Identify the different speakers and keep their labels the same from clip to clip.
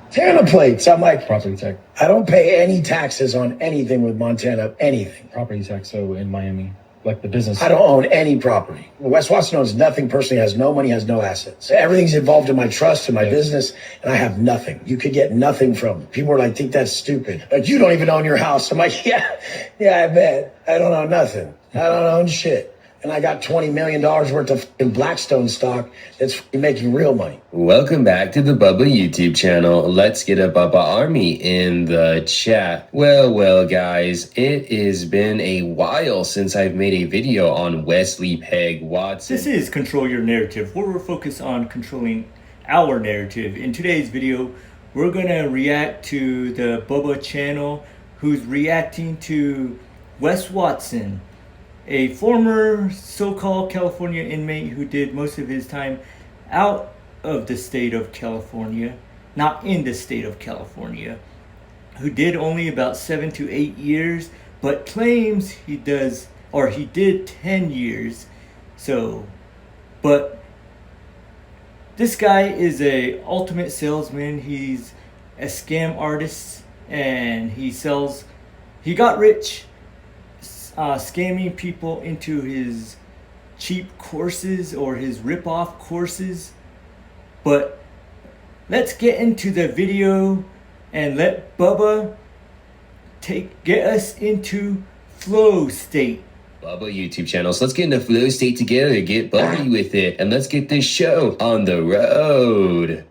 Speaker 1: Montana plates. I'm like,
Speaker 2: Property tax.
Speaker 1: I don't pay any taxes on anything with Montana, anything.
Speaker 2: Property tax, so in Miami, like the business.
Speaker 1: I don't own any property. Wes Watson owns nothing personally, has no money, has no assets. Everything's involved in my trust and my business, and I have nothing. You could get nothing from it. People are like, think that's stupid. Like, you don't even own your house. I'm like, yeah, I bet. I don't own nothing. I don't own shit. And I got $20 million worth of Blackstone stock that's making real money.
Speaker 3: Welcome back to the Bubba YouTube channel. Let's get a Bubba army in the chat. Well, guys, it has been a while since I've made a video on Wesley Peg Watson.
Speaker 4: This is Control Your Narrative, where we're focused on controlling our narrative. In today's video, we're going to react to the Bubba channel, who's reacting to Wes Watson, a former so-called California inmate who did most of his time out of the state of California, not in the state of California, who did only about 7 to 8 years, but claims he did 10 years. So, but this guy is a ultimate salesman. He's a scam artist, and he got rich scamming people into his cheap courses or his rip-off courses. But let's get into the video and let Bubba get us into flow state.
Speaker 3: Bubba YouTube channel. So let's get into flow state together, get Bubby with it, and let's get this show on the road.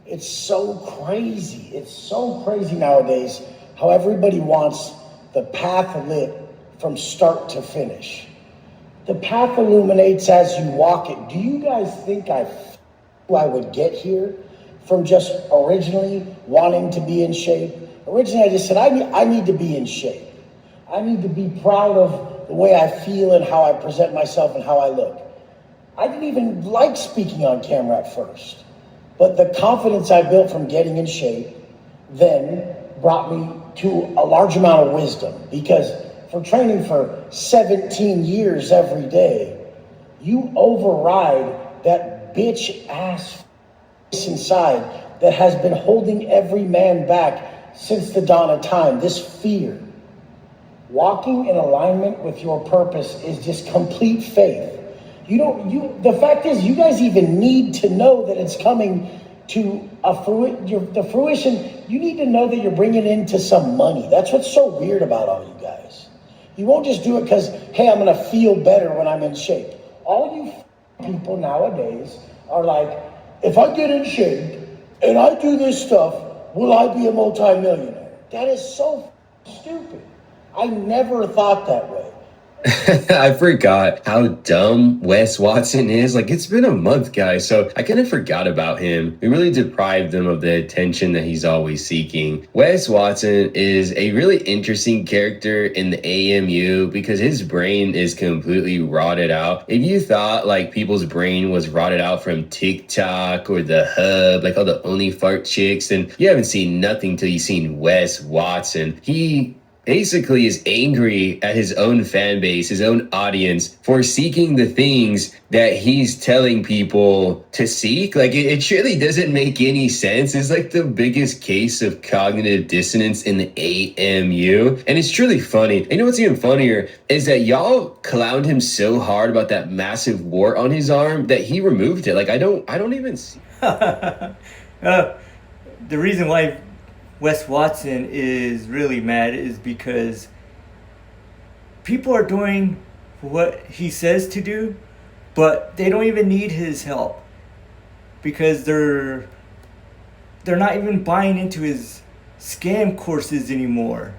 Speaker 1: It's so crazy. It's so crazy nowadays how everybody wants the path lit from start to finish. The path illuminates as you walk it. Do you guys think I would get here from just originally wanting to be in shape? Originally, I just said, I need to be in shape. I need to be proud of the way I feel and how I present myself and how I look. I didn't even like speaking on camera at first, but the confidence I built from getting in shape then brought me to a large amount of wisdom, because for training for 17 years every day, you override that bitch ass inside that has been holding every man back since the dawn of time, this fear. Walking in alignment with your purpose is just complete faith. The fact is, you guys even need to know that it's coming to the fruition. You need to know that you're bringing into some money. That's what's so weird about all you guys. You won't just do it because, hey, I'm going to feel better when I'm in shape. All you people nowadays are like, if I get in shape and I do this stuff, will I be a multimillionaire? That is so stupid. I never thought that way.
Speaker 3: I forgot how dumb Wes Watson is. Like, it's been a month, guys, so I kind of forgot about him. We really deprived him of the attention that he's always seeking. Wes Watson is a really interesting character in the AMU because his brain is completely rotted out. If you thought like people's brain was rotted out from TikTok or the Hub, like all the only fart chicks, then you haven't seen nothing till you've seen Wes Watson. He basically is angry at his own fan base, his own audience, for seeking the things that he's telling people to seek. Like, it surely doesn't make any sense. It's like the biggest case of cognitive dissonance in the AMU. And it's truly funny. And you know what's even funnier is that y'all clowned him so hard about that massive wart on his arm that he removed it. Like, I don't even see.
Speaker 4: The reason why Wes Watson is really mad is because people are doing what he says to do, but they don't even need his help because they're not even buying into his scam courses anymore.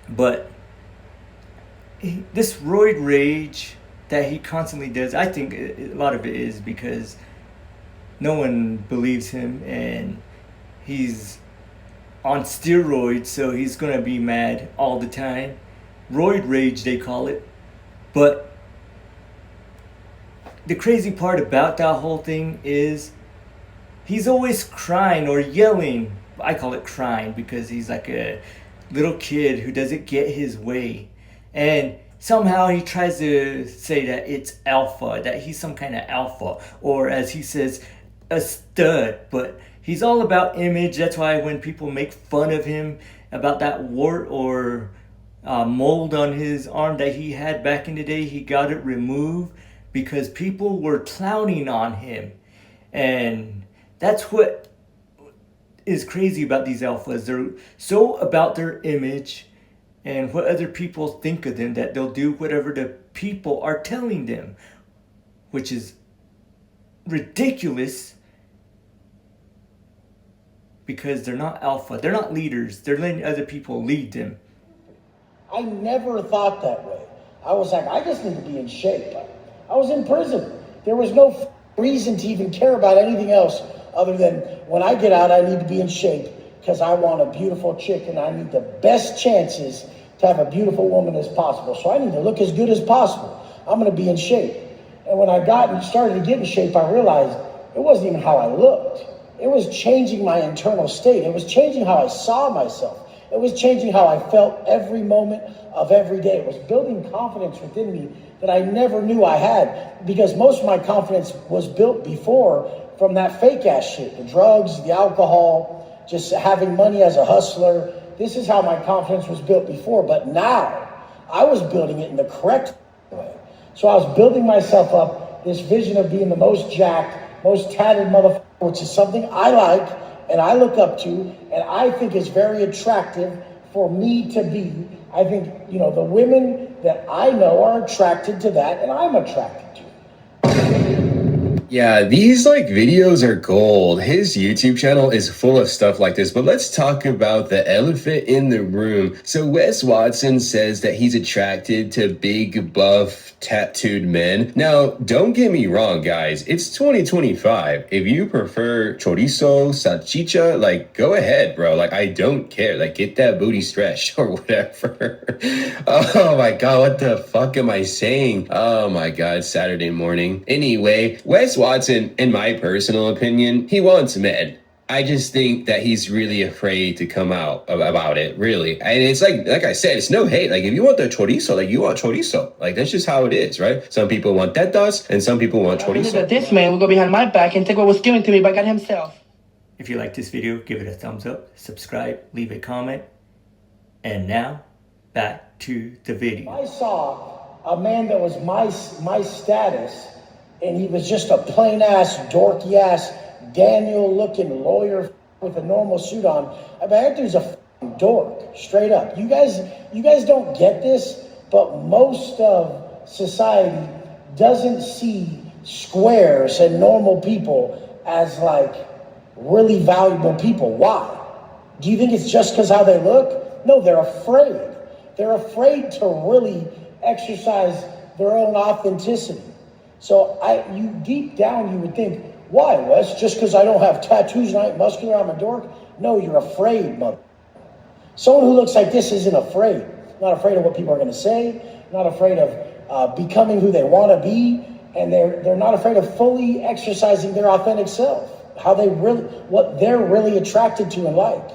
Speaker 4: But this roid rage that he constantly does, I think a lot of it is because no one believes him, and he's on steroids, so he's gonna be mad all the time. Roid rage, they call it. But the crazy part about that whole thing is he's always crying or yelling. I call it crying because he's like a little kid who doesn't get his way. And somehow he tries to say that it's alpha, that he's some kind of alpha. Or as he says, a stud, but he's all about image. That's why when people make fun of him about that wart or mold on his arm that he had back in the day, he got it removed because people were clowning on him. And that's what is crazy about these alphas. They're so about their image and what other people think of them that they'll do whatever the people are telling them, which is ridiculous because they're not alpha. They're not leaders. They're letting other people lead them.
Speaker 1: I never thought that way. I was like, I just need to be in shape. I was in prison. There was no reason to even care about anything else other than when I get out, I need to be in shape because I want a beautiful chick and I need the best chances to have a beautiful woman as possible. So I need to look as good as possible. I'm going to be in shape. And when I started to get in shape, I realized it wasn't even how I looked. It was changing my internal state. It was changing how I saw myself. It was changing how I felt every moment of every day. It was building confidence within me that I never knew I had, because most of my confidence was built before from that fake ass shit, the drugs, the alcohol, just having money as a hustler. This is how my confidence was built before, but now I was building it in the correct way. So I was building myself up this vision of being the most jacked, most tatted motherfucker, which is something I like and I look up to and I think is very attractive for me to be. I think, the women that I know are attracted to that and I'm attracted to it.
Speaker 3: Yeah, these videos are gold. His YouTube channel is full of stuff like this, but let's talk about the elephant in the room. So Wes Watson says that he's attracted to big, buff, tattooed men. Now, don't get me wrong, guys. It's 2025. If you prefer chorizo, salchicha, go ahead, bro. I don't care. Get that booty stretched or whatever. Oh my God, what the fuck am I saying? Oh my God, Saturday morning. Anyway, Wes Watson, in my personal opinion, he wants men. I just think that he's really afraid to come out about it, really. And it's like I said, it's no hate. If you want the chorizo, you want chorizo. That's just how it is, right? Some people want tetas and some people want chorizo.
Speaker 5: That this man will go behind my back and take what was given to me by God himself.
Speaker 4: If you like this video, give it a thumbs up, subscribe, leave a comment. And now, back to the video.
Speaker 1: I saw a man that was my status, and he was just a plain ass, dorky ass, Daniel looking lawyer with a normal suit on. That dude's a dork, straight up. You guys don't get this, but most of society doesn't see squares and normal people as really valuable people. Why? Do you think it's just because how they look? No, they're afraid. They're afraid to really exercise their own authenticity. So deep down, you would think, why, Wes? Just because I don't have tattoos and I ain't muscular, I'm a dork? No, you're afraid, mother. Someone who looks like this isn't afraid. Not afraid of what people are going to say. Not afraid of becoming who they want to be. And they're not afraid of fully exercising their authentic self. What they're really attracted to and like.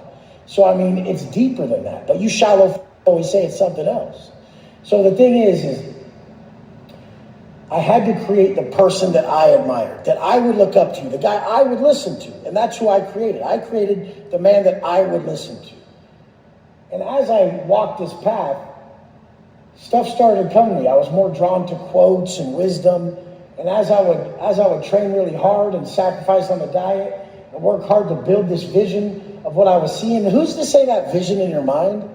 Speaker 1: So, it's deeper than that. But you shallow always say it's something else. So the thing is I had to create the person that I admired, that I would look up to, the guy I would listen to. And that's who I created. I created the man that I would listen to. And as I walked this path, stuff started coming to me. I was more drawn to quotes and wisdom. And as I would train really hard and sacrifice on the diet and work hard to build this vision of what I was seeing, who's to say that vision in your mind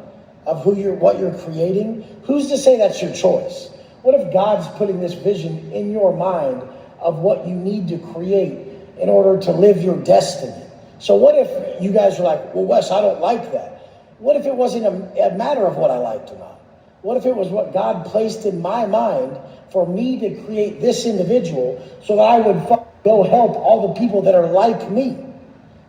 Speaker 1: of what you're creating? Who's to say that's your choice? What if God's putting this vision in your mind of what you need to create in order to live your destiny? So what if you guys were like, well, Wes, I don't like that. What if it wasn't a matter of what I liked or not? What if it was what God placed in my mind for me to create this individual so that I would go help all the people that are like me?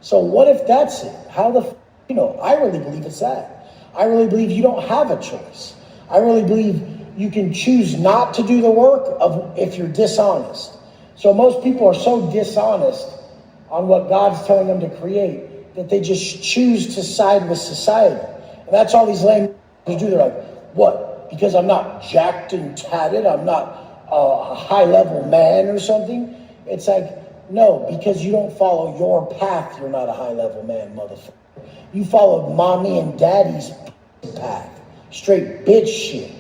Speaker 1: So what if that's it? I really believe it's that. I really believe you don't have a choice. I really believe you can choose not to do the work if you're dishonest. So most people are so dishonest on what God's telling them to create that they just choose to side with society. And that's all these lame do. They're like, what? Because I'm not jacked and tatted, I'm not a high-level man or something? It's like, No, because you don't follow your path, you're not a high-level man, motherfucker. You followed mommy and daddy's path. Straight bitch shit.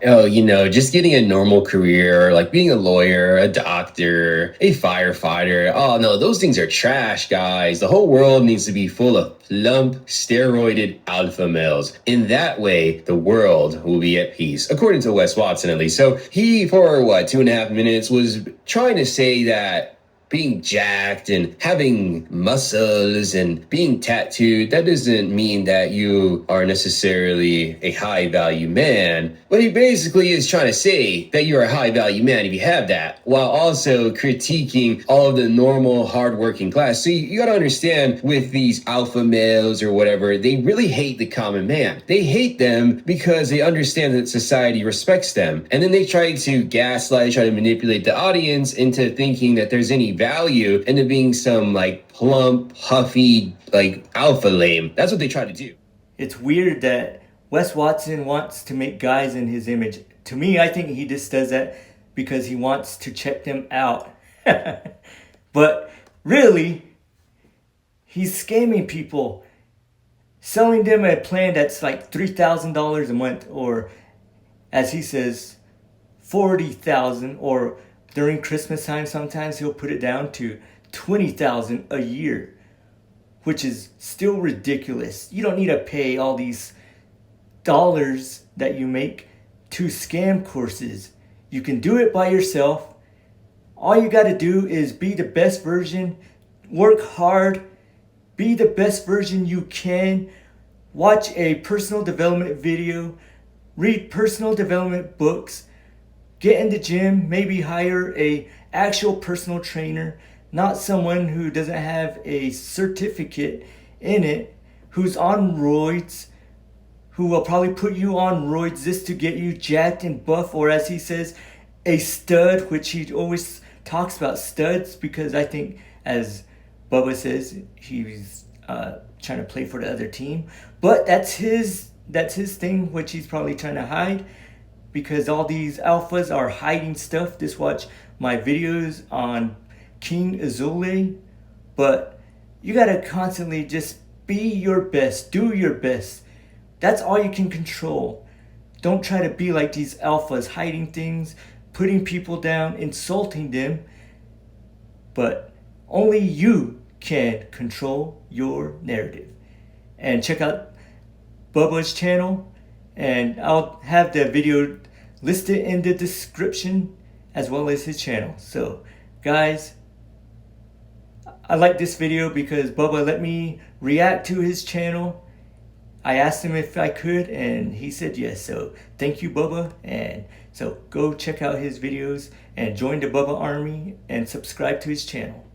Speaker 3: Oh, just getting a normal career, like being a lawyer, a doctor, a firefighter. Oh, no, those things are trash, guys. The whole world needs to be full of plump, steroided alpha males. In that way, the world will be at peace, according to Wes Watson, at least. So he, for 2.5 minutes, was trying to say that being jacked and having muscles and being tattooed, that doesn't mean that you are necessarily a high value man. But he basically is trying to say that you're a high value man if you have that, while also critiquing all of the normal hardworking class. So you gotta understand, with these alpha males or whatever, they really hate the common man. They hate them because they understand that society respects them. And then they try to gaslight, try to manipulate the audience into thinking that there's any value into being some plump, puffy, alpha lame. That's what they try to do.
Speaker 4: It's weird that Wes Watson wants to make guys in his image. To me, I think he just does that because he wants to check them out. But really, he's scamming people, selling them a plan that's like $3,000 a month, or as he says, $40,000, or during Christmas time, sometimes he'll put it down to $20,000 a year, which is still ridiculous. You don't need to pay all these dollars that you make to scam courses. You can do it by yourself. All you got to do is be the best version, work hard, be the best version you can, watch a personal development video, read personal development books, get in the gym, maybe hire a actual personal trainer, not someone who doesn't have a certificate in it, who's on roids, who will probably put you on roids just to get you jacked and buff, or as he says, a stud, which he always talks about studs, because I think, as Bubba says, he's trying to play for the other team. But that's his thing, which he's probably trying to hide, because all these alphas are hiding stuff. Just watch my videos on King Azule. But you gotta constantly just be your best, do your best. That's all you can control. Don't try to be like these alphas, hiding things, putting people down, insulting them. But only you can control your narrative. And check out Bubba's channel, and I'll have the video listed in the description, as well as his channel. So guys, I like this video because Bubba let me react to his channel. I asked him if I could, and he said yes. So thank you, Bubba. And so go check out his videos and join the Bubba Army and subscribe to his channel.